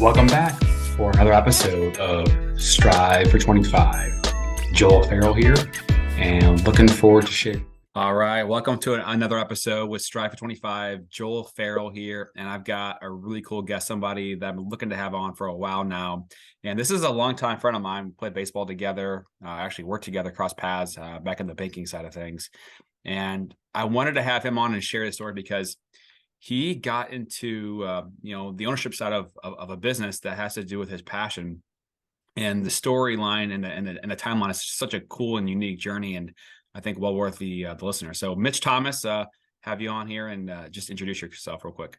Welcome back for another episode of Strive for 25. Joel Farrell here, and looking forward to sharing. All right, welcome to another episode with Strive for 25. Joel Farrell here, and I've got a really cool guest, somebody that I'm looking to have on for a while now. And this is a longtime friend of mine. We played baseball together, actually worked together, cross paths back in the banking side of things. And I wanted to have him on and share his story because he got into the ownership side of a business that has to do with his passion, and the storyline and the timeline is such a cool and unique journey, and I think well worth the listener. So Mitch Thomas, have you on here and just introduce yourself real quick.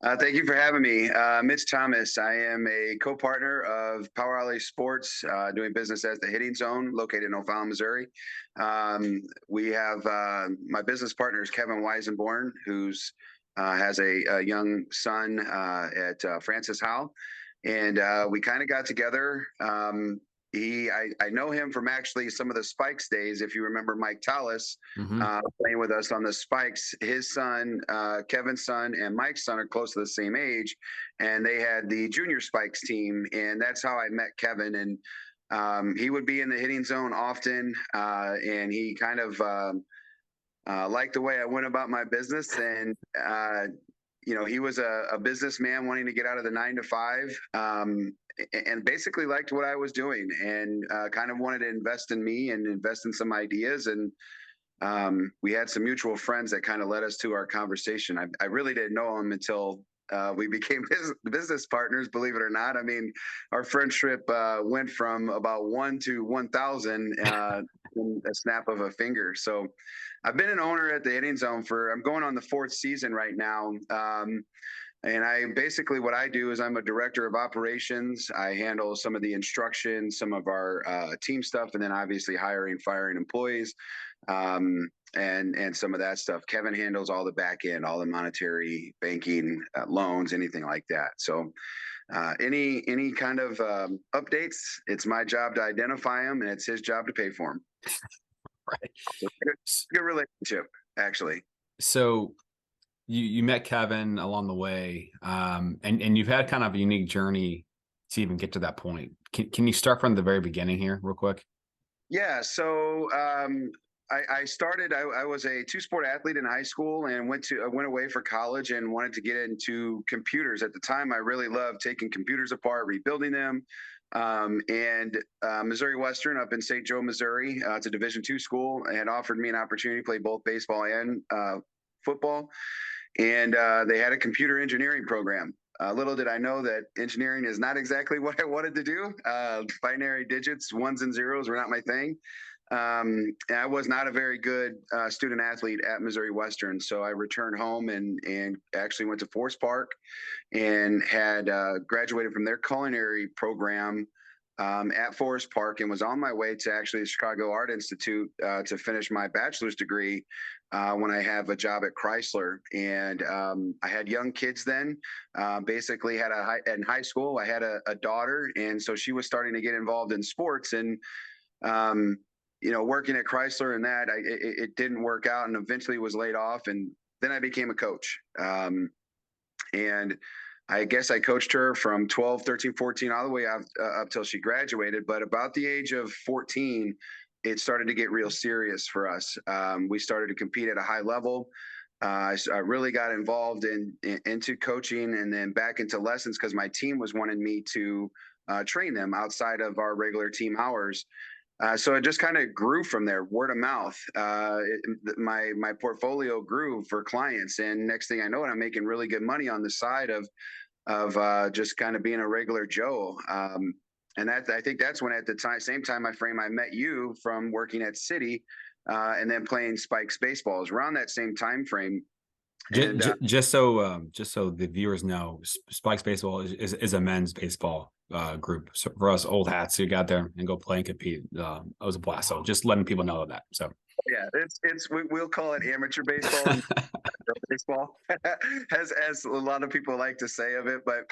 Thank you for having me. Mitch Thomas. I am a co-partner of Power Alley Sports, doing business as the Hitting Zone, located in O'Fallon, Missouri. We have my business partner is Kevin Weisenborn, who's has a young son at Francis Howell, and we kind of got together. I know him from actually some of the Spikes days. If you remember Mike Tallis playing with us on the Spikes, his son, Kevin's son, and Mike's son are close to the same age, and they had the junior Spikes team, and that's how I met Kevin. And he would be in the Hitting Zone often, and he kind of liked the way I went about my business. And he was a businessman wanting to get out of the 9 to 5, and basically liked what I was doing, and kind of wanted to invest in me and invest in some ideas. And we had some mutual friends that kind of led us to our conversation. I really didn't know him until we became business partners, believe it or not. I mean, our friendship went from about 1 to 1,000 in a snap of a finger. So I've been an owner at the Hitting Zone I'm going on the 4th season right now. And what I do is I'm a director of operations. I handle some of the instruction, some of our team stuff, and then obviously hiring, firing employees, and some of that stuff. Kevin handles all the back end, all the monetary, banking, loans, anything like that. So any kind of updates, it's my job to identify them, and it's his job to pay for them. Right. Good relationship, actually. So you met Kevin along the way, and you've had kind of a unique journey to even get to that point. Can you start from the very beginning here real quick? Yeah. So I started, I was a 2-sport athlete in high school, and went away for college and wanted to get into computers. At the time, I really loved taking computers apart, rebuilding them. And Missouri Western up in St. Joe, Missouri, it's a Division II school, and offered me an opportunity to play both baseball and football. And they had a computer engineering program. Little did I know that engineering is not exactly what I wanted to do. Binary digits, ones and zeros were not my thing. And I was not a very good student athlete at Missouri Western. So I returned home and actually went to Forest Park, and had graduated from their culinary program at Forest Park, and was on my way to actually the Chicago Art Institute to finish my bachelor's degree when I have a job at Chrysler. And I had young kids then. Basically in high school, I had a daughter, and so she was starting to get involved in sports. And working at Chrysler and that, it didn't work out, and eventually was laid off. And then I became a coach. And I guess I coached her from 12, 13, 14, all the way up till she graduated. But about the age of 14, it started to get real serious for us. We started to compete at a high level. I really got involved into coaching, and then back into lessons, because my team was wanting me to train them outside of our regular team hours. So it just kind of grew from there, word of mouth. My portfolio grew for clients, and next thing I know, I'm making really good money on the side of just kind of being a regular Joe. And I think that's when, at the same time frame, I met you from working at City, and then playing Spikes baseball. It was around that same time frame. Just so the viewers know, Spikes Baseball is a men's baseball group. So for us old hats who got there and go play and compete, it was a blast. So just letting people know that. So Yeah, we'll call it amateur baseball and baseball, as a lot of people like to say of it. But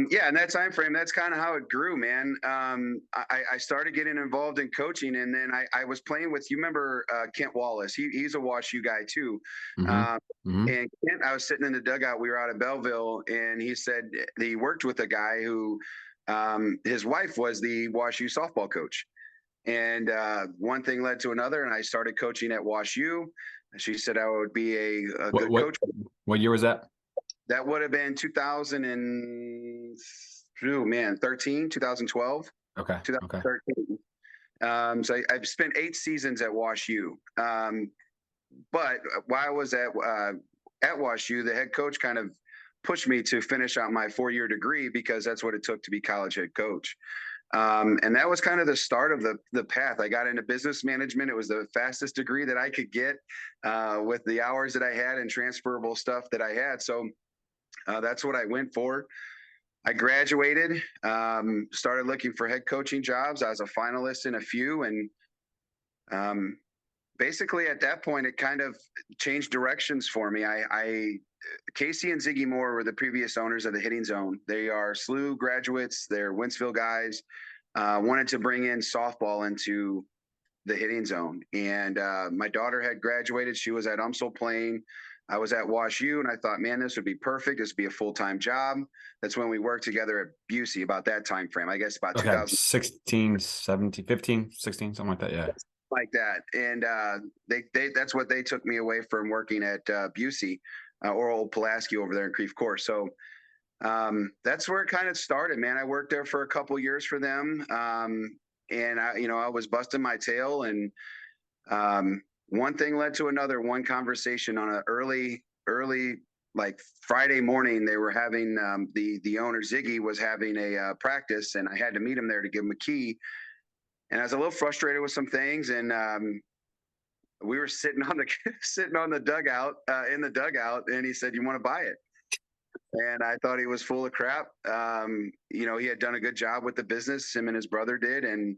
yeah, in that time frame, that's kind of how it grew, man. I started getting involved in coaching, and then I was playing with, you remember Kent Wallace? He's a Wash U guy too. Hmm. Um, Hmm. and Kent, I was sitting in the dugout. We were out of Belleville, and he said that he worked with a guy who his wife was the Wash U softball coach. And one thing led to another, and I started coaching at Wash U. She said I would be a What good what coach. what year was that? That would have been 2000 and, oh man, 13, 2012, Okay. Okay. 2013. So I've spent 8 seasons at Wash U. But while I was at Wash U, the head coach kind of pushed me to finish out my 4-year degree because that's what it took to be college head coach. And that was kind of the start of the path. I got into business management. It was the fastest degree that I could get with the hours that I had and transferable stuff that I had. So that's what I went for. I graduated, started looking for head coaching jobs. I was a finalist in a few, and basically at that point, it kind of changed directions for me. Casey and Ziggy Moore were the previous owners of the Hitting Zone. They are SLU graduates. They're Wentzville guys. Wanted to bring in softball into the Hitting Zone. And my daughter had graduated. She was at UMSL playing. I was at Wash U, and I thought, man, this would be perfect. This would be a full-time job. That's when we worked together at Busey, about that time frame. I guess about Okay. 2000. 16, 17, 15, 16, something like that. Yeah. Like that. And that's what they took me away from working at Busey or Old Pulaski over there in Creve Coeur. So that's where it kind of started, man. I worked there for a couple years for them. And I was busting my tail, and one thing led to another. One conversation on an early, like Friday morning, they were having the owner Ziggy was having a practice, and I had to meet him there to give him a key. And I was a little frustrated with some things, and we were sitting on the dugout in the dugout, and he said, "You want to buy it?" And I thought he was full of crap. He had done a good job with the business. Him and his brother did, and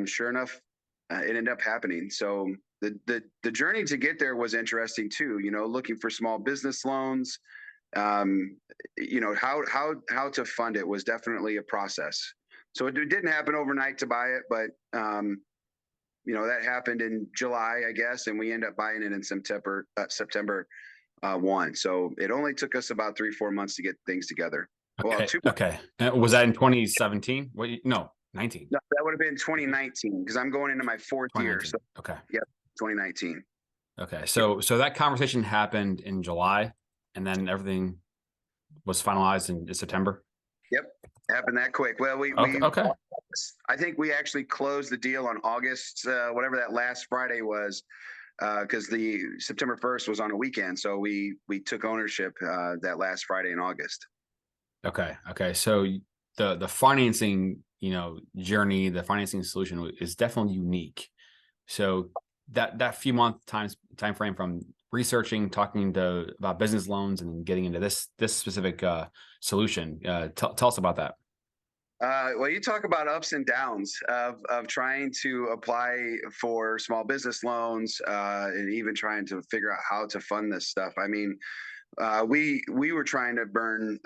sure enough, it ended up happening. So the journey to get there was interesting too. Looking for small business loans. How to fund it was definitely a process. So it didn't happen overnight to buy it, but that happened in July, I guess, and we ended up buying it in September 1. So it only took us about 3-4 months to get things together. Okay. Well, 2 Okay. Was that in 2017? No, 19. No, that would have been 2019 because I'm going into my 4th year. So Okay. yeah, 2019. Okay. So that conversation happened in July, and then everything was finalized in September. Yep, happened that quick. Well, Okay. I think we actually closed the deal on August, whatever that last Friday was, because the September 1st was on a weekend. So we took ownership that last Friday in August. Okay. Okay. So the financing, journey, the financing solution is definitely unique. So that few month time frame from researching, talking about business loans, and getting into this specific solution. Tell us about that. Well, you talk about ups and downs of trying to apply for small business loans and even trying to figure out how to fund this stuff. I mean, we were trying to burn,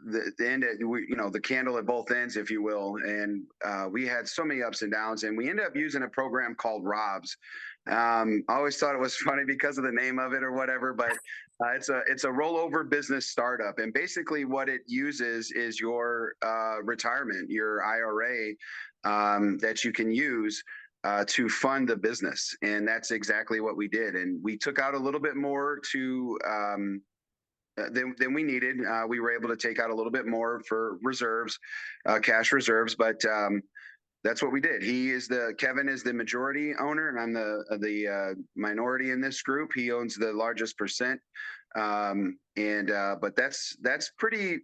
the end at, the candle at both ends, if you will. And we had so many ups and downs, and we ended up using a program called Rob's. I always thought it was funny because of the name of it or whatever, but it's a rollover business startup. And basically what it uses is your retirement, your IRA that you can use to fund the business. And that's exactly what we did. And we took out a little bit more than we needed. We were able to take out a little bit more for reserves, cash reserves, but that's what we did. Kevin is the majority owner, and I'm the minority in this group. He owns the largest percent. But that's pretty,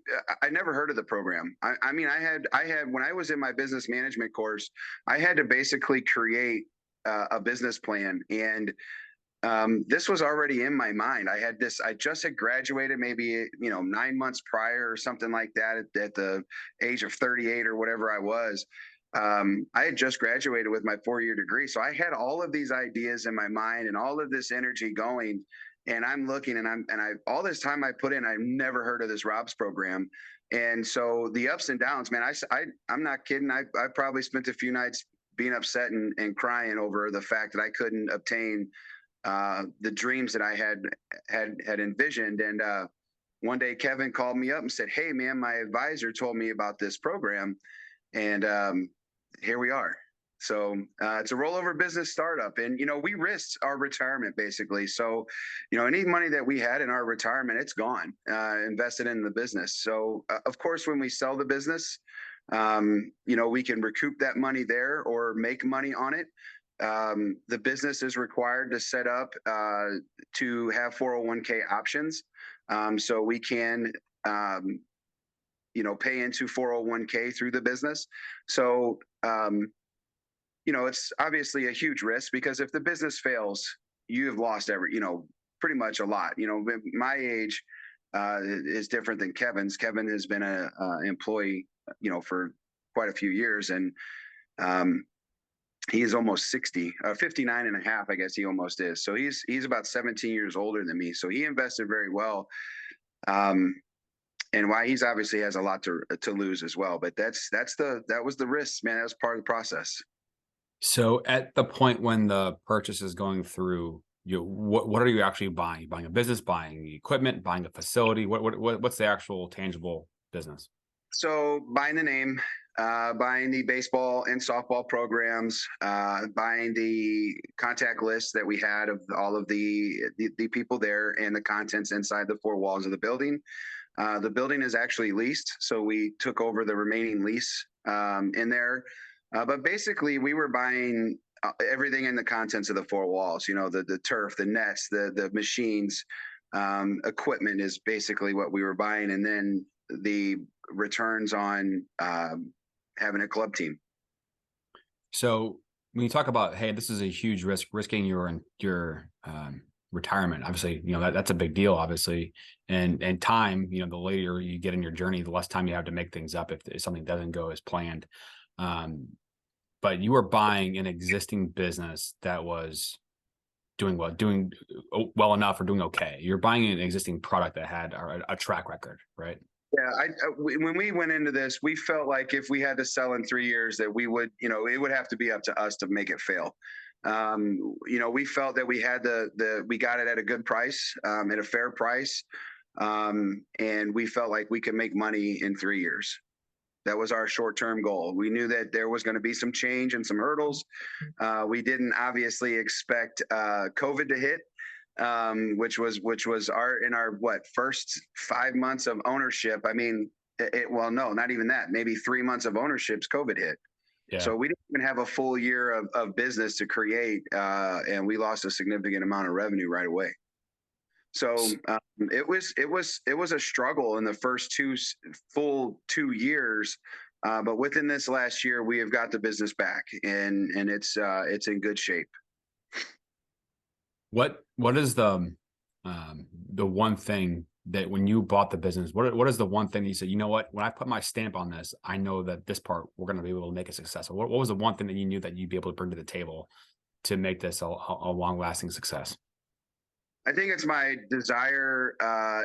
I never heard of the program. I mean, I had, when I was in my business management course, I had to basically create a business plan. And this was already in my mind. I just had graduated maybe, 9 months prior or something like that at the age of 38 or whatever I was. I had just graduated with my 4-year degree. So I had all of these ideas in my mind and all of this energy going. And I'm looking all this time I put in, I've never heard of this Rob's program. And so the ups and downs, man, I'm not kidding. I probably spent a few nights being upset and crying over the fact that I couldn't obtain the dreams that I had envisioned. And one day Kevin called me up and said, "Hey man, my advisor told me about this program." And here we are. So it's a rollover business startup. And, we risked our retirement basically. So, any money that we had in our retirement, it's gone, invested in the business. So, of course, when we sell the business, we can recoup that money there or make money on it. The business is required to set up to have 401k options. So we can pay into 401k through the business. So, it's obviously a huge risk because if the business fails, you have lost pretty much a lot. My age is different than Kevin's. Kevin has been an employee, for quite a few years. And he is almost 60, 59 and a half, I guess he almost is. So he's about 17 years older than me. So he invested very well. And why he's obviously has a lot to lose as well. But that was the risk, man. That was part of the process. So at the point when the purchase is going through, what are you actually buying? You buying a business, buying equipment, buying a facility? What's the actual tangible business? So buying the name, buying the baseball and softball programs, buying the contact list that we had of all of the people there and the contents inside the four walls of the building. The building is actually leased, so we took over the remaining lease in there. But basically, we were buying everything in the contents of the four walls. The turf, the nets, the machines, equipment is basically what we were buying, and then the returns on having a club team. So when you talk about, hey, this is a huge risk, risking your retirement, obviously, that's a big deal, obviously, and time, the later you get in your journey, the less time you have to make things up if something doesn't go as planned. But you were buying an existing business that was doing well enough or doing okay. You're buying an existing product that had a track record, right? Yeah, when we went into this, we felt like if we had to sell in 3 years, that we would, it would have to be up to us to make it fail. We felt that we had we got it at a good price, at a fair price, and we felt like we could make money in 3 years. That was our short-term goal. We knew that there was going to be some change and some hurdles. We didn't obviously expect COVID to hit, which was in our first 5 months of ownership. I mean, well, no, not even that. Maybe 3 months of ownership's COVID hit. Yeah. So we didn't even have a full year of business to create, and we lost a significant amount of revenue right away. So it was a struggle in the first full 2 years, but within this last year, we have got the business back, and it's in good shape. What is the one thing that when you bought the business, what is the one thing that you said, you know what, when I put my stamp on this, I know that this part we're going to be able to make it successful? What was the one thing that you knew that you'd be able to bring to the table to make this a long-lasting success? I think it's my desire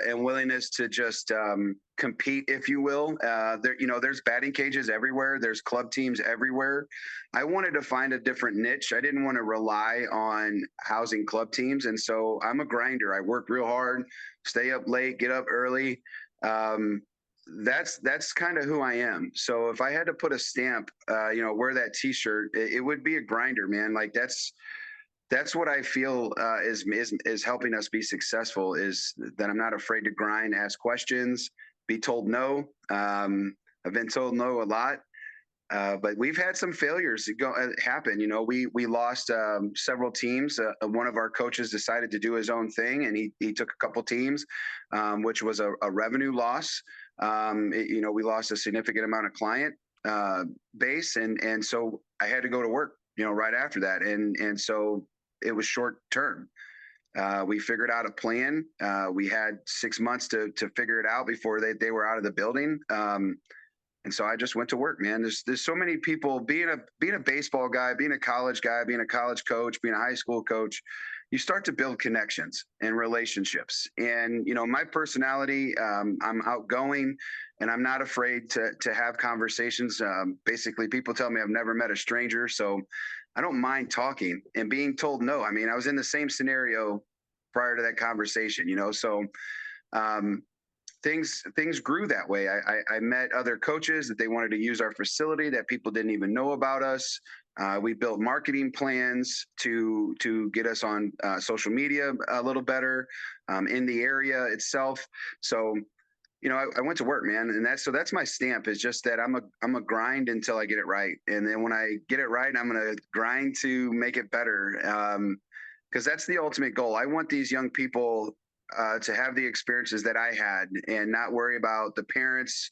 and willingness to just compete, if you will. There's batting cages everywhere. There's club teams everywhere. I wanted to find a different niche. I didn't want to rely on housing club teams. And so I'm a grinder. I work real hard, stay up late, get up early. That's kind of who I am. So if I had to put a stamp, wear that T-shirt, it would be a grinder, man. Like that's what I feel is helping us be successful, is that I'm not afraid to grind, ask questions, be told no. I've been told no a lot, but we've had some failures happen. We lost several teams. One of our coaches decided to do his own thing, and he took a couple teams, which was a revenue loss. We lost a significant amount of client base, and so I had to go to work, right after that, and so it was short term. We figured out a plan. We had 6 months to figure it out before they were out of the building. And so I just went to work, man. There's so many people being a baseball guy, being a college guy, being a college coach, being a high school coach. You start to build connections and relationships. And my personality, I'm outgoing, and I'm not afraid to have conversations. Basically, people tell me I've never met a stranger, so I don't mind talking and being told no. I mean, I was in the same scenario prior to that conversation, so um, things grew that way. I met other coaches that they wanted to use our facility that people didn't even know about us. We built marketing plans to get us on social media a little better in the area itself. So I went to work, man, and that's my stamp. Is just that I'm a grind until I get it right, and then when I get it right, I'm gonna grind to make it better. Because that's the ultimate goal. I want these young people to have the experiences that I had and not worry about the parents,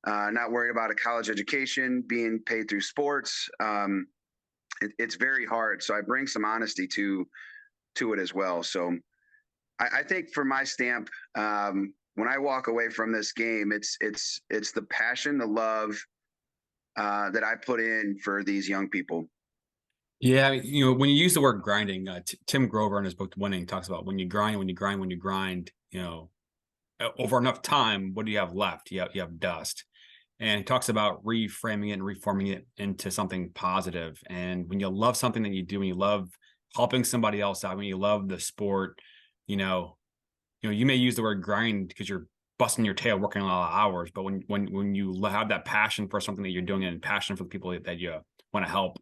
not worried about a college education, being paid through sports. It's very hard. So I bring some honesty to it as well. So I think for my stamp, when I walk away from this game, it's the passion, the love that I put in for these young people. Yeah, I mean, when you use the word grinding, Tim Grover in his book Winning talks about when you grind, over enough time, what do you have left? You have dust. And he talks about reframing it and reforming it into something positive. And when you love something that you do, when you love helping somebody else out, when you love the sport, you may use the word grind because you're busting your tail working a lot of hours. But when you have that passion for something that you're doing and passion for the people that you want to help,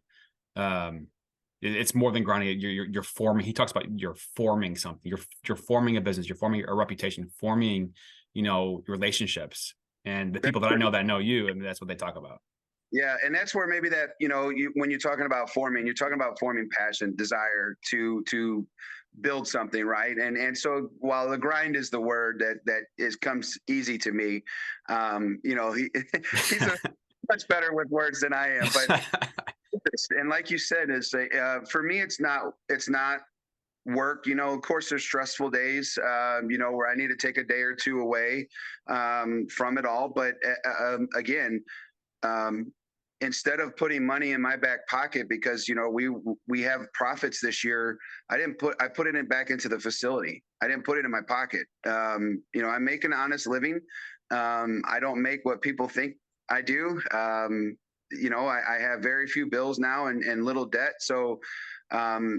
it's more than grinding. You're forming. He talks about you're forming something. You're forming a business. You're forming a reputation. Forming, relationships. And the people that I know that know you, I mean, that's what they talk about. Yeah, and that's where maybe that when you're talking about forming, you're talking about forming passion, desire to build something, right? And so while the grind is the word that comes easy to me, he's much better with words than I am, but. And like you said, for me, it's not work. Of course, there's stressful days, where I need to take a day or two away from it all. But again, instead of putting money in my back pocket because we have profits this year, I put it back into the facility. I didn't put it in my pocket. I make an honest living. I don't make what people think I do. I have very few bills now and little debt. So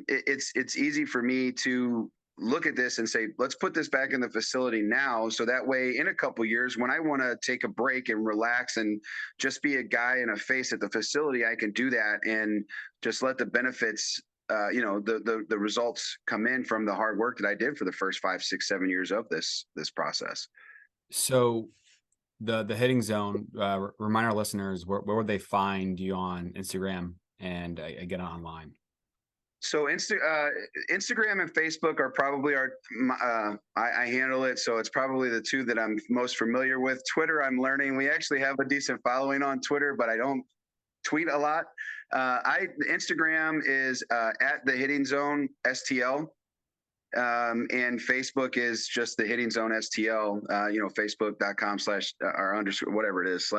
it's easy for me to look at this and say, let's put this back in the facility now. So that way, in a couple years, when I want to take a break and relax and just be a guy and a face at the facility, I can do that and just let the benefits, the results come in from the hard work that I did for the first 5, 6, 7 years of this process. So the hitting zone, remind our listeners, where would they find you on Instagram and get online? So Instagram and Facebook are probably I handle it. So it's probably the two that I'm most familiar with. Twitter, I'm learning. We actually have a decent following on Twitter, but I don't tweet a lot. Instagram is at the Hitting Zone STL. And Facebook is just the Hitting Zone STL, facebook.com/ or underscore, whatever it is, /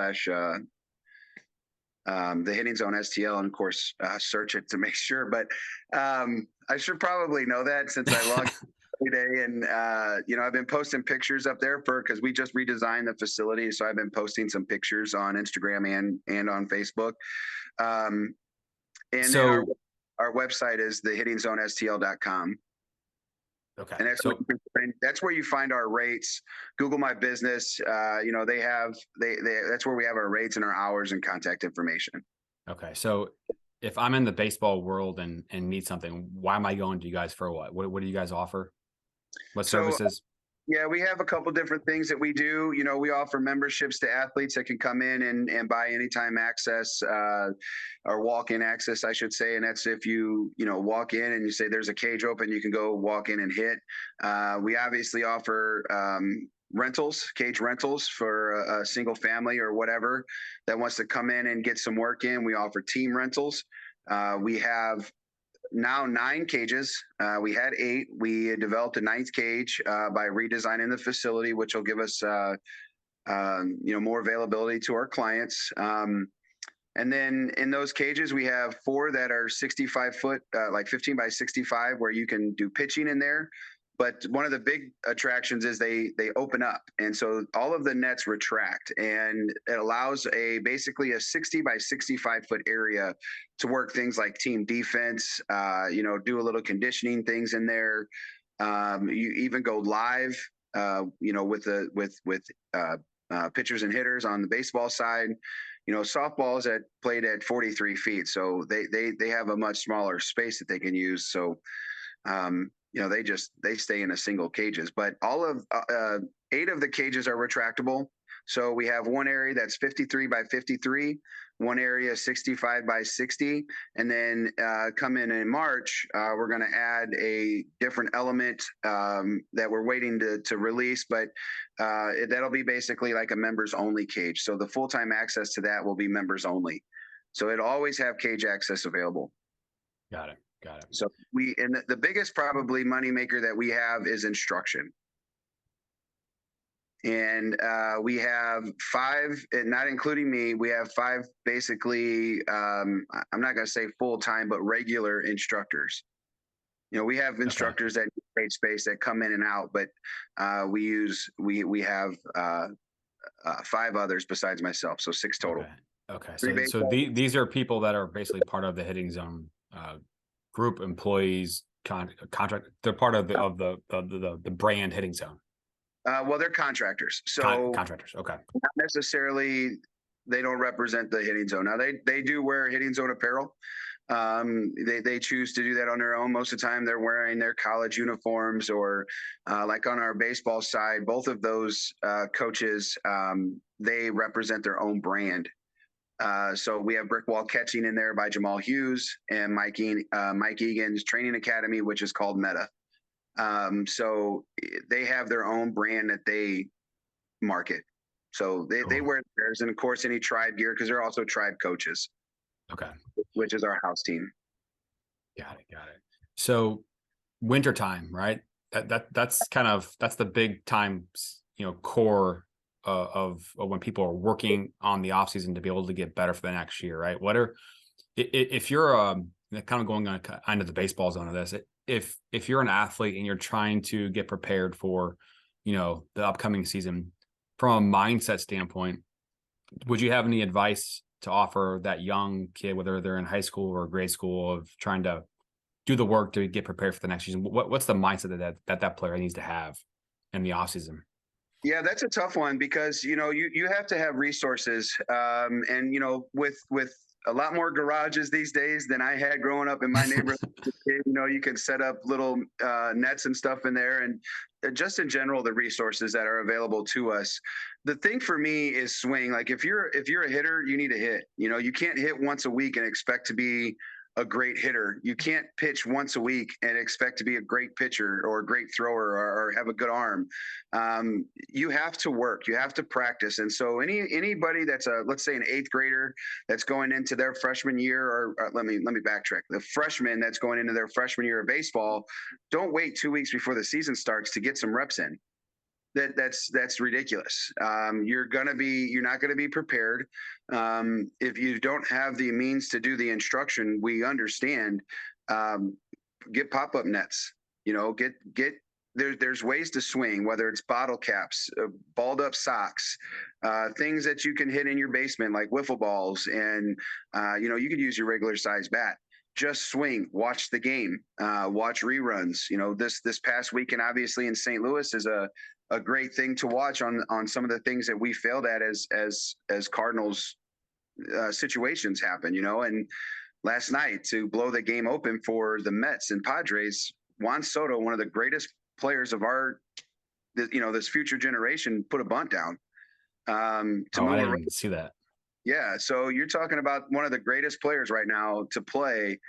the Hitting Zone STL, and of course, search it to make sure. But I should probably know that since I log every day. And, I've been posting pictures up there because we just redesigned the facility. So I've been posting some pictures on Instagram and on Facebook. And so then our website is thehittingzonestl.com. Okay. And that's where you find our rates. Google My Business. That's where we have our rates and our hours and contact information. Okay. So if I'm in the baseball world and need something, why am I going to you guys for what? What do you guys offer? What services? Yeah, we have a couple different things that we do. We offer memberships to athletes that can come in and buy anytime access, or walk-in access, I should say. And that's if you walk in and you say there's a cage open, you can go walk in and hit. We obviously offer cage rentals for a single family or whatever that wants to come in and get some work in. We offer team rentals. We have now 9 cages. We had 8. We developed a 9th cage by redesigning the facility, which will give us more availability to our clients. And then in those cages, we have 4 that are 65 foot, like 15 by 65, where you can do pitching in there. But one of the big attractions is they open up, and so all of the nets retract, and it allows basically a 60 by 65 foot area to work things like team defense. Do a little conditioning things in there. You even go live, with pitchers and hitters on the baseball side. Softballs that played at 43 feet, so they have a much smaller space that they can use. So they stay in a single cages, but all of 8 of the cages are retractable. So we have one area that's 53 by 53, one area 65 by 60, and then come in March, we're going to add a different element that we're waiting to release, but that'll be basically like a members only cage. So the full-time access to that will be members only. So it'll always have cage access available. Got it. So the biggest probably moneymaker that we have is instruction. And we have 5, not including me, we have 5 basically, I'm not going to say full-time, but regular instructors. We have instructors that need space that come in and out, but we have 5 others besides myself. So 6 total. Okay. So these are people that are basically part of the Hitting Zone group employees contract. They're part of the brand Hitting Zone. Well, they're contractors. So contractors. Okay. Not necessarily, they don't represent the Hitting Zone. Now they do wear Hitting Zone apparel. They choose to do that on their own. Most of the time they're wearing their college uniforms, or like on our baseball side, both of those coaches, they represent their own brand. So we have Brick Wall Catching in there by Jamal Hughes, and Mike Egan's Training Academy, which is called Meta. So they have their own brand that they market. So they wear theirs, and of course any tribe gear, because they're also tribe coaches. Okay. Which is our house team. Got it. So wintertime, right? That's the big time, core of when people are working on the off season to be able to get better for the next year, right? If you're kind of going on kind of the baseball zone of this, if you're an athlete and you're trying to get prepared for, the upcoming season from a mindset standpoint, would you have any advice to offer that young kid, whether they're in high school or grade school, of trying to do the work to get prepared for the next season? What's the mindset that player needs to have in the off season? Yeah, that's a tough one, because, you have to have resources. And, with a lot more garages these days than I had growing up in my neighborhood. You can set up little nets and stuff in there, and just in general, the resources that are available to us. The thing for me is swing. Like if you're a hitter, you need to hit. You can't hit once a week and expect to be a great hitter. You can't pitch once a week and expect to be a great pitcher or a great thrower or have a good arm. You have to work, you have to practice. And so anybody that's let's say an 8th grader that's going into their freshman year, or let me backtrack. The freshman that's going into their freshman year of baseball, don't wait 2 weeks before the season starts to get some reps in. That's ridiculous. You're not going to be prepared. If you don't have the means to do the instruction, we understand. Get pop-up nets. There's ways to swing, whether it's bottle caps, balled up socks, things that you can hit in your basement like wiffle balls, and you could use your regular size bat. Just swing, watch the game, watch reruns. This past weekend, obviously in St. Louis, is a great thing to watch on some of the things that we failed at as Cardinals situations happen, and last night to blow the game open for the Mets and Padres, Juan Soto, one of the greatest players of this future generation, put a bunt down. I didn't see that. Yeah. So you're talking about one of the greatest players right now to play,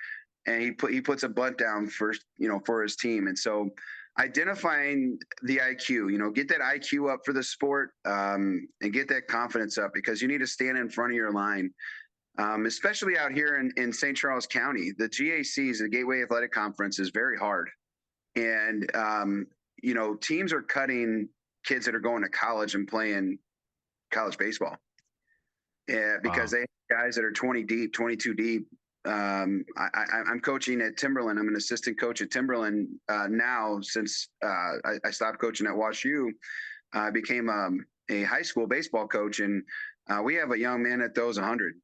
and he puts a bunt down for his team. And so identifying the IQ, get that IQ up for the sport, and get that confidence up, because you need to stand in front of your line. Especially out here in St. Charles County, the GACs, the Gateway Athletic Conference, is very hard. And, teams are cutting kids that are going to college and playing college baseball. Yeah, because Wow. they have guys that are 20 deep, 22 deep. I'm coaching at Timberland. I'm an assistant coach at Timberland now since I stopped coaching at WashU. I became a high school baseball coach, and we have a young man that throws 100.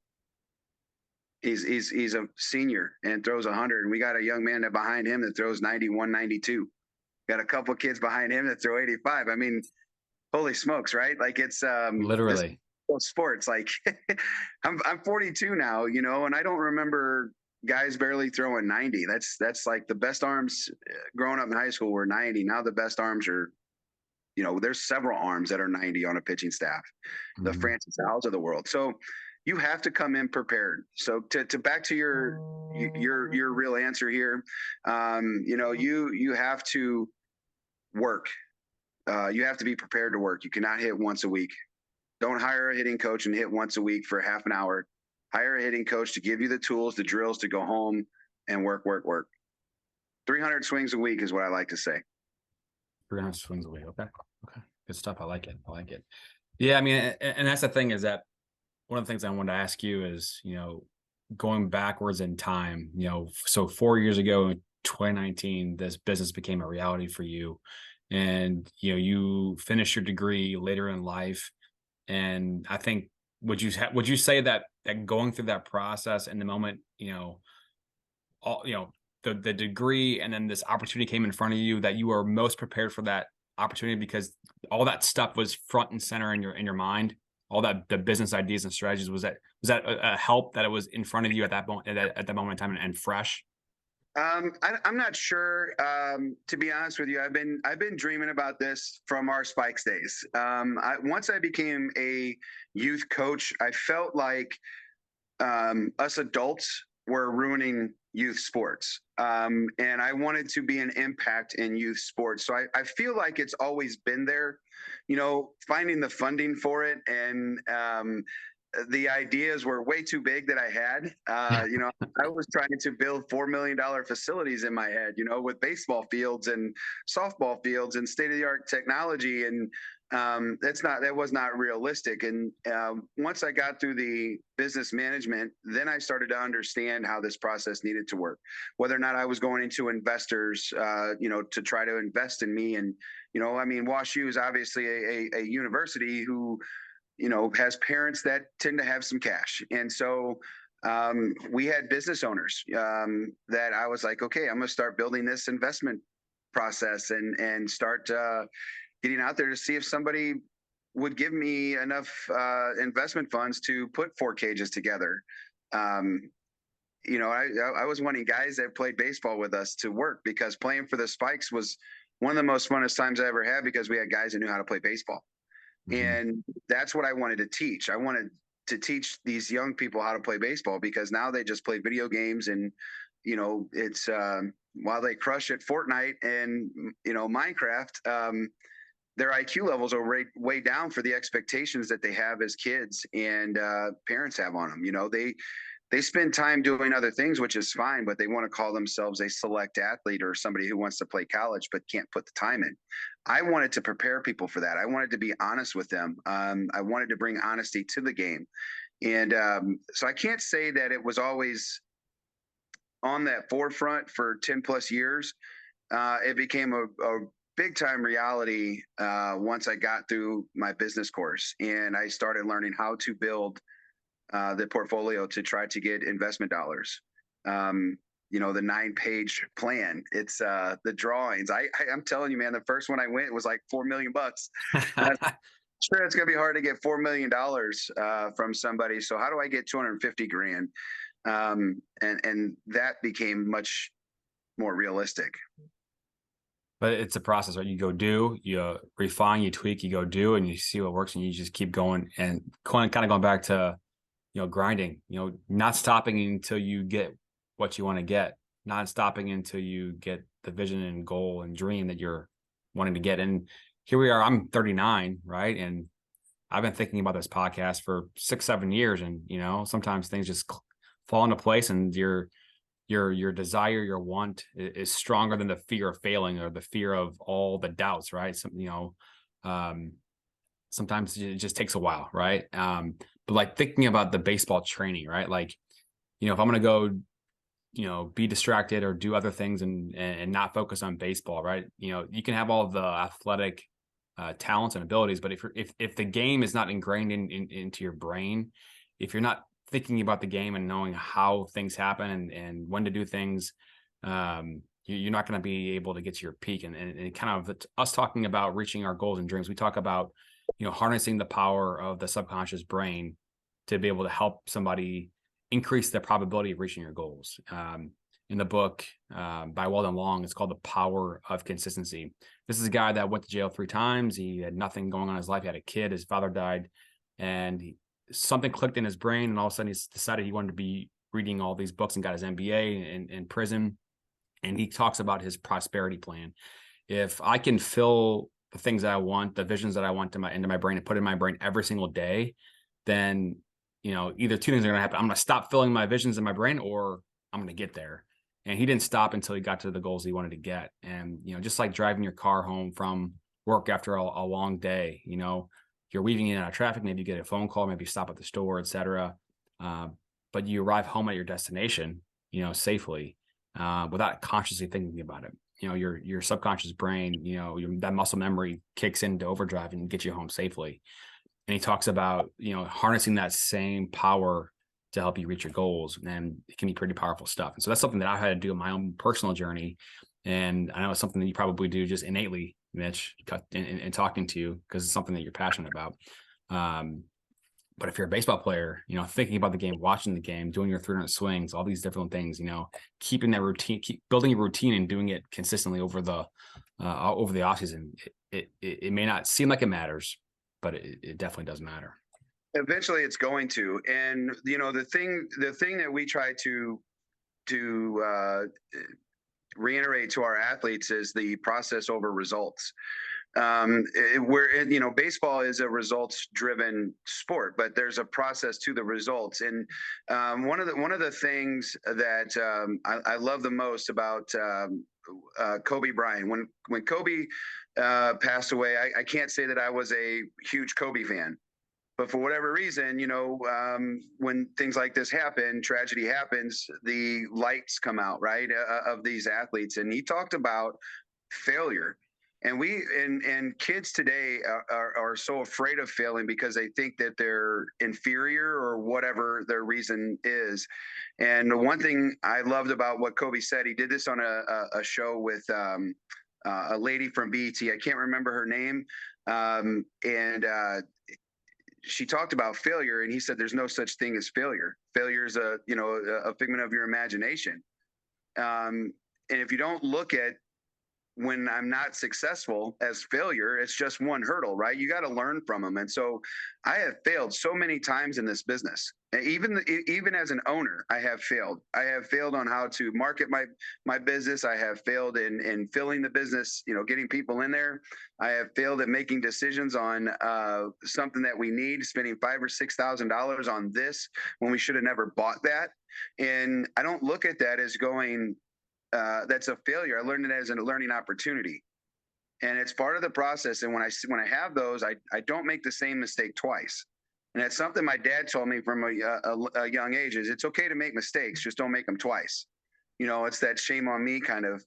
He's a senior and throws 100, and we got a young man that behind him that throws 91, 92. Got a couple kids behind him that throw 85. I mean, holy smokes, right? Like it's this Literally. sports. Like I'm 42 now, and I don't remember guys barely throwing 90. That's like the best arms growing up in high school were 90. Now the best arms are, there's several arms that are 90 on a pitching staff. The Mhm. Francis Al's of the world. So you have to come in prepared. So to back to your real answer here, you have to work. You have to be prepared to work. You cannot hit once a week. Don't hire a hitting coach and hit once a week for half an hour. Hire a hitting coach to give you the tools, the drills to go home and work. 300 swings a week is what I like to say. 300 swings away. Okay. Okay. Good stuff. I like it. Yeah. I mean, and that's the thing is that one of the things I wanted to ask you is, going backwards in time, so 4 years ago in 2019, this business became a reality for you. And, you finished your degree later in life. And I think, would you say that going through that process in the moment, all, the degree and then this opportunity came in front of you, that you were most prepared for that opportunity because all that stuff was front and center in your mind, all that the business ideas and strategies, was that a help that it was in front of you at that moment, at that moment in time, and fresh? I'm not sure. To be honest with you, I've been dreaming about this from our Spikes days. Once I became a youth coach, I felt like us adults were ruining youth sports. And I wanted to be an impact in youth sports. So I feel like it's always been there, finding the funding for it. And the ideas were way too big that I had. I was trying to build $4 million facilities in my head, with baseball fields and softball fields and state of the art technology. And that was not realistic. And once I got through the business management, then I started to understand how this process needed to work, whether or not I was going into investors, to try to invest in me. And, WashU is obviously a university who, has parents that tend to have some cash. And so we had business owners that I was like, okay, I'm going to start building this investment process and start getting out there to see if somebody would give me enough investment funds to put 4 cages together. I was wanting guys that played baseball with us to work, because playing for the Spikes was one of the most funnest times I ever had, because we had guys that knew how to play baseball. Mm-hmm. And that's what I wanted to teach. I wanted to teach these young people how to play baseball, because now they just play video games, and, it's while they crush at Fortnite and, Minecraft, their IQ levels are way down for the expectations that they have as kids and parents have on them. They spend time doing other things, which is fine, but they want to call themselves a select athlete or somebody who wants to play college but can't put the time in. I wanted to prepare people for that. I wanted to be honest with them. I wanted to bring honesty to the game. And so I can't say that it was always on that forefront for 10 plus years. It became a big time reality once I got through my business course, and I started learning how to build the portfolio to try to get investment dollars. The 9-page plan. It's the drawings. I'm telling you, man, the first one I went was like $4 million. I'm sure it's gonna be hard to get $4 million from somebody. So how do I get 250 grand? And that became much more realistic. But it's a process, right? You go do, you refine, you tweak, you go do, and you see what works, and you just keep going, and kind of going back to, grinding, not stopping until you get what you want to get, not stopping until you get the vision and goal and dream that you're wanting to get. And here we are, I'm 39, right? And I've been thinking about this podcast for 6-7 years, and, sometimes things just fall into place, and your desire, your want is stronger than the fear of failing or the fear of all the doubts, right? So, sometimes it just takes a while, right? But like thinking about the baseball training, right? Like, if I'm going to go, be distracted or do other things and not focus on baseball, right? You can have all the athletic talents and abilities, but if the game is not ingrained into your brain, if you're not thinking about the game and knowing how things happen and when to do things, you're not going to be able to get to your peak. And kind of us talking about reaching our goals and dreams, we talk about harnessing the power of the subconscious brain to be able to help somebody increase the probability of reaching your goals. In the book by Weldon Long, it's called The Power of Consistency. This is a guy that went to jail 3 times. He had nothing going on in his life. He had a kid. His father died. And something clicked in his brain. And all of a sudden, he decided he wanted to be reading all these books and got his MBA in prison. And he talks about his prosperity plan. If I can fill the things that I want, the visions that I want into my brain and put in my brain every single day, then either 2 things are going to happen. I'm going to stop filling my visions in my brain, or I'm going to get there. And he didn't stop until he got to the goals he wanted to get. And, just like driving your car home from work after a long day, you're weaving in and out of traffic, maybe you get a phone call, maybe you stop at the store, etc. But you arrive home at your destination, safely, without consciously thinking about it. Your subconscious brain, that muscle memory kicks into overdrive and gets you home safely. And he talks about, harnessing that same power to help you reach your goals. And it can be pretty powerful stuff. And so that's something that I had to do in my own personal journey. And I know it's something that you probably do just innately, Mitch, in talking to you, because it's something that you're passionate about. But if you're a baseball player, thinking about the game, watching the game, doing your 300 swings, all these different things, keeping that routine, keep building a routine and doing it consistently over the offseason, it may not seem like it matters, but it definitely does matter. Eventually it's going to. And, the thing that we try to reiterate to our athletes is the process over results. Baseball is a results driven sport, but there's a process to the results. And one of the things that I love the most about Kobe Bryant, when Kobe passed away, I can't say that I was a huge Kobe fan. But for whatever reason, when things like this happen, tragedy happens, the lights come out, right, of these athletes. And he talked about failure. And kids today are so afraid of failing because they think that they're inferior or whatever their reason is. And the one thing I loved about what Kobe said, he did this on a show with a lady from BET. I can't remember her name. She talked about failure, and he said, there's no such thing as failure. Failure is a figment of your imagination. And if you don't look at when I'm not successful as failure, it's just one hurdle, right? You got to learn from them. And so I have failed so many times in this business. Even as an owner, I have failed. I have failed on how to market my business. I have failed in filling the business, getting people in there. I have failed at making decisions on something that we need, spending $5,000 or $6,000 on this when we should have never bought that. And I don't look at that as going, that's a failure. I learned it as a learning opportunity, and it's part of the process. And when I have those, I don't make the same mistake twice. And that's something my dad told me from a young age: is it's okay to make mistakes, just don't make them twice. It's that shame on me kind of,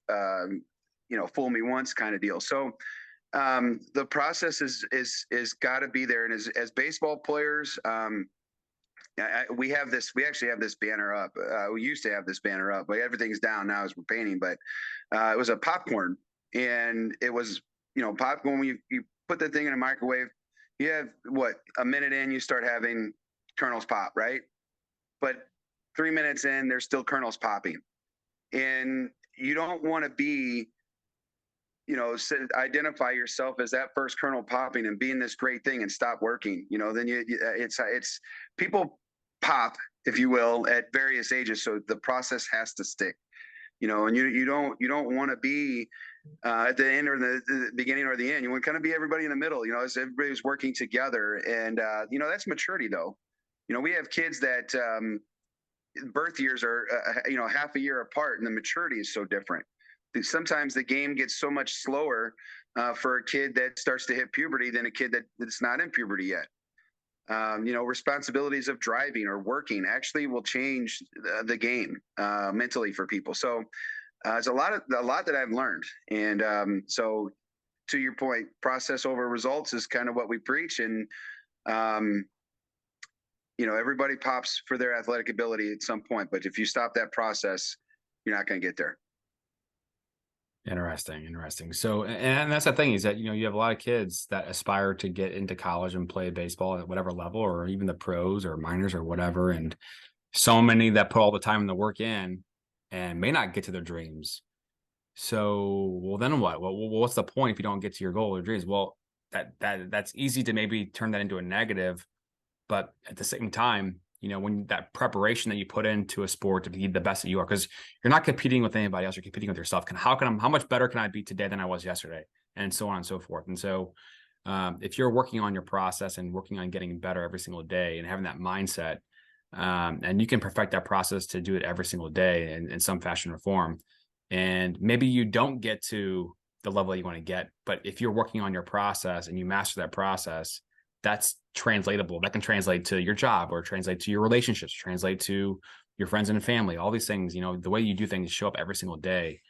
fool me once kind of deal. So the process is got to be there. And as baseball players, we actually have this banner up. We used to have this banner up, but everything's down now as we're painting. But it was a popcorn, and it was, popcorn. When you put the thing in a microwave, you have a minute in, you start having kernels pop, right? But 3 minutes in, there's still kernels popping, and you don't want to be, identify yourself as that first kernel popping and being this great thing and stop working. Then it's people pop, if you will, at various ages. So the process has to stick, and you don't want to be at the end or the beginning or the end. You want to kind of be everybody in the middle, as everybody's working together. And, that's maturity though. We have kids that birth years are, half a year apart, and the maturity is so different. sometimes the game gets so much slower for a kid that starts to hit puberty than a kid that's not in puberty yet. Responsibilities of driving or working actually will change the game mentally for people. So it's a lot that I've learned. And so to your point, process over results is kind of what we preach. And, everybody pops for their athletic ability at some point, but if you stop that process, you're not going to get there. Interesting. So, and that's the thing is that, you have a lot of kids that aspire to get into college and play baseball at whatever level, or even the pros or minors or whatever. And so many that put all the time and the work in and may not get to their dreams. So, well, then what? Well, what's the point if you don't get to your goal or dreams? Well, that's easy to maybe turn that into a negative, but at the same time, when that preparation that you put into a sport to be the best that you are, because you're not competing with anybody else, you're competing with yourself. How much better can I be today than I was yesterday? And so on and so forth. And so if you're working on your process and working on getting better every single day and having that mindset, and you can perfect that process to do it every single day in some fashion or form. And maybe you don't get to the level you want to get, but if you're working on your process and you master that process, that's translatable. That can translate to your job or translate to your relationships, translate to your friends and family, all these things. The way you do things show up every single day.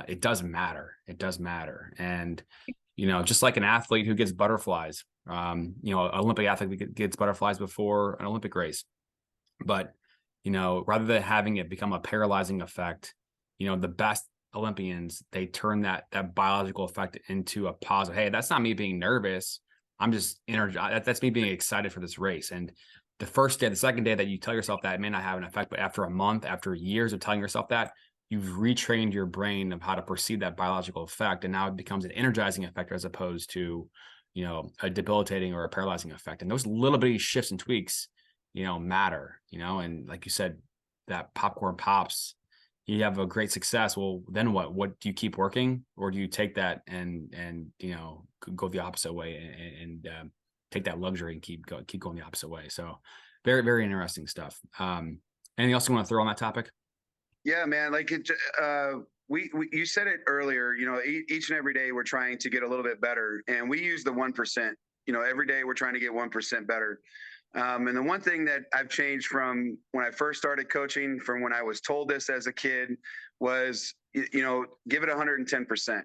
It does matter. It does matter. And, just like an athlete who gets butterflies, an Olympic athlete gets butterflies before an Olympic race. But, rather than having it become a paralyzing effect, the best Olympians, they turn that biological effect into a positive. Hey, that's not me being nervous. I'm just energized. That's me being excited for this race. And the first day, the second day that you tell yourself that, it may not have an effect, but after a month, after years of telling yourself that, you've retrained your brain of how to perceive that biological effect. And now it becomes an energizing effect as opposed to, a debilitating or a paralyzing effect. And those little bitty shifts and tweaks, matter, and like you said, that popcorn pops, you have a great success. Well, then what do you keep working, or do you take that and go the opposite way and take that luxury and keep going the opposite way? So very, very interesting stuff. Anything else you want to throw on that topic? Yeah, man. Like you said it earlier, each and every day we're trying to get a little bit better, and we use the 1%, every day we're trying to get 1% better. And the one thing that I've changed from when I first started coaching, from when I was told this as a kid, was, give it 110%.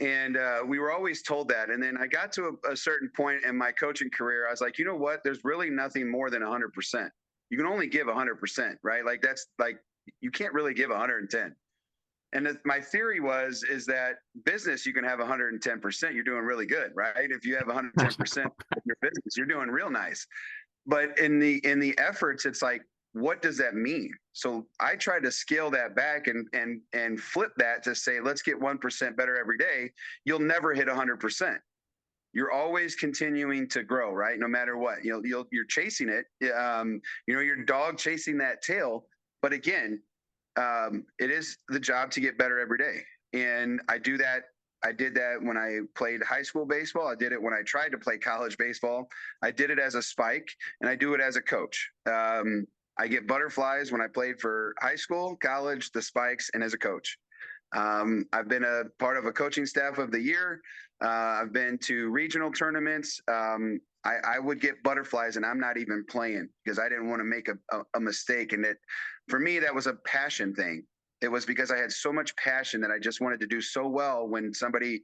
And we were always told that. And then I got to a certain point in my coaching career. I was like, you know what? There's really nothing more than 100%. You can only give 100%, right? Like that's like, you can't really give 110. And my theory is that business, you can have 110%. You're doing really good, right? If you have 110% of your business, you're doing real nice. But in the efforts, it's like, what does that mean? So I try to scale that back and flip that to say, let's get 1% better every day. You'll never hit 100%. You're always continuing to grow, right? No matter what, you're chasing it. Your dog chasing that tail. But again, it is the job to get better every day. And I do that. I did that when I played high school baseball. I did it when I tried to play college baseball. I did it as a spike, and I do it as a coach. I get butterflies when I played for high school, college, the spikes, and as a coach. I've been a part of a coaching staff of the year. I've been to regional tournaments. I would get butterflies, and I'm not even playing because I didn't want to make a mistake. And for me, that was a passion thing. It was because I had so much passion that I just wanted to do so well. When somebody,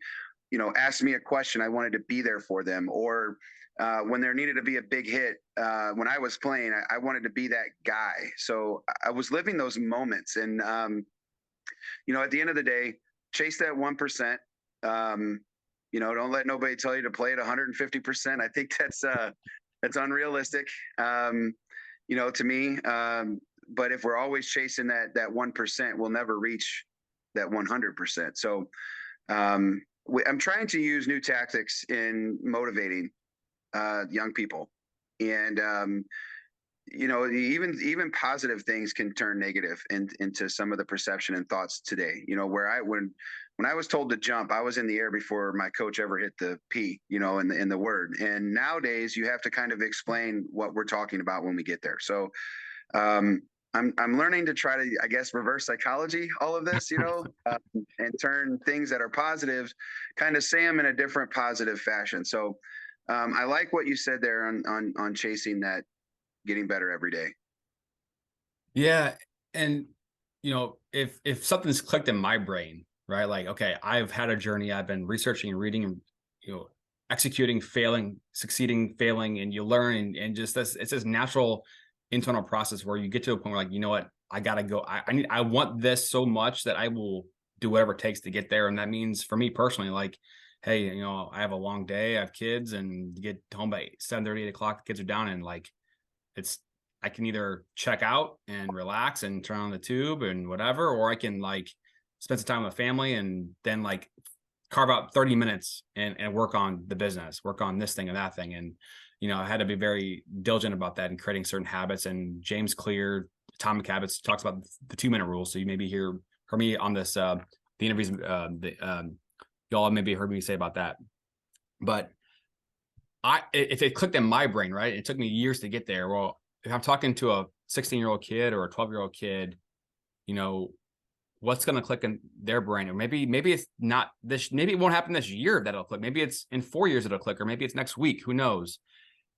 asked me a question, I wanted to be there for them. Or when there needed to be a big hit, when I was playing, I wanted to be that guy. So I was living those moments. And, at the end of the day, chase that 1%. Don't let nobody tell you to play at 150%. I think that's unrealistic, to me. But if we're always chasing that 1%, we'll never reach that 100%. So I'm trying to use new tactics in motivating young people, and even positive things can turn negative into some of the perception and thoughts today. When I was told to jump, I was in the air before my coach ever hit the P, in the word. And nowadays you have to kind of explain what we're talking about when we get there. So I'm learning to try to, I guess, reverse psychology, all of this, and turn things that are positive, kind of say them in a different positive fashion. So I like what you said there on chasing that, getting better every day. Yeah. And, if something's clicked in my brain, right? Like, okay, I've had a journey. I've been researching and reading and, executing, failing, succeeding, failing, and you learn and just this, it's this natural internal process where you get to a point where like, you know what, I gotta go. I want this so much that I will do whatever it takes to get there. And that means for me personally, like, hey, I have a long day, I have kids, and you get home by 7:30, 8 o'clock, the kids are down, and like it's I can either check out and relax and turn on the tube and whatever, or I can like spend some time with family and then like carve out 30 minutes and work on the business, work on this thing and that thing. And, I had to be very diligent about that and creating certain habits. And James Clear, Atomic Habits, talks about the 2-minute rule. So you maybe heard me on this, the interviews, y'all maybe heard me say about that. But if it clicked in my brain, right, it took me years to get there. Well, if I'm talking to a 16-year-old kid or a 12-year-old kid, what's going to click in their brain? Or maybe it's not this, maybe it won't happen this year that it'll click. Maybe it's in 4 years it'll click, or maybe it's next week, who knows?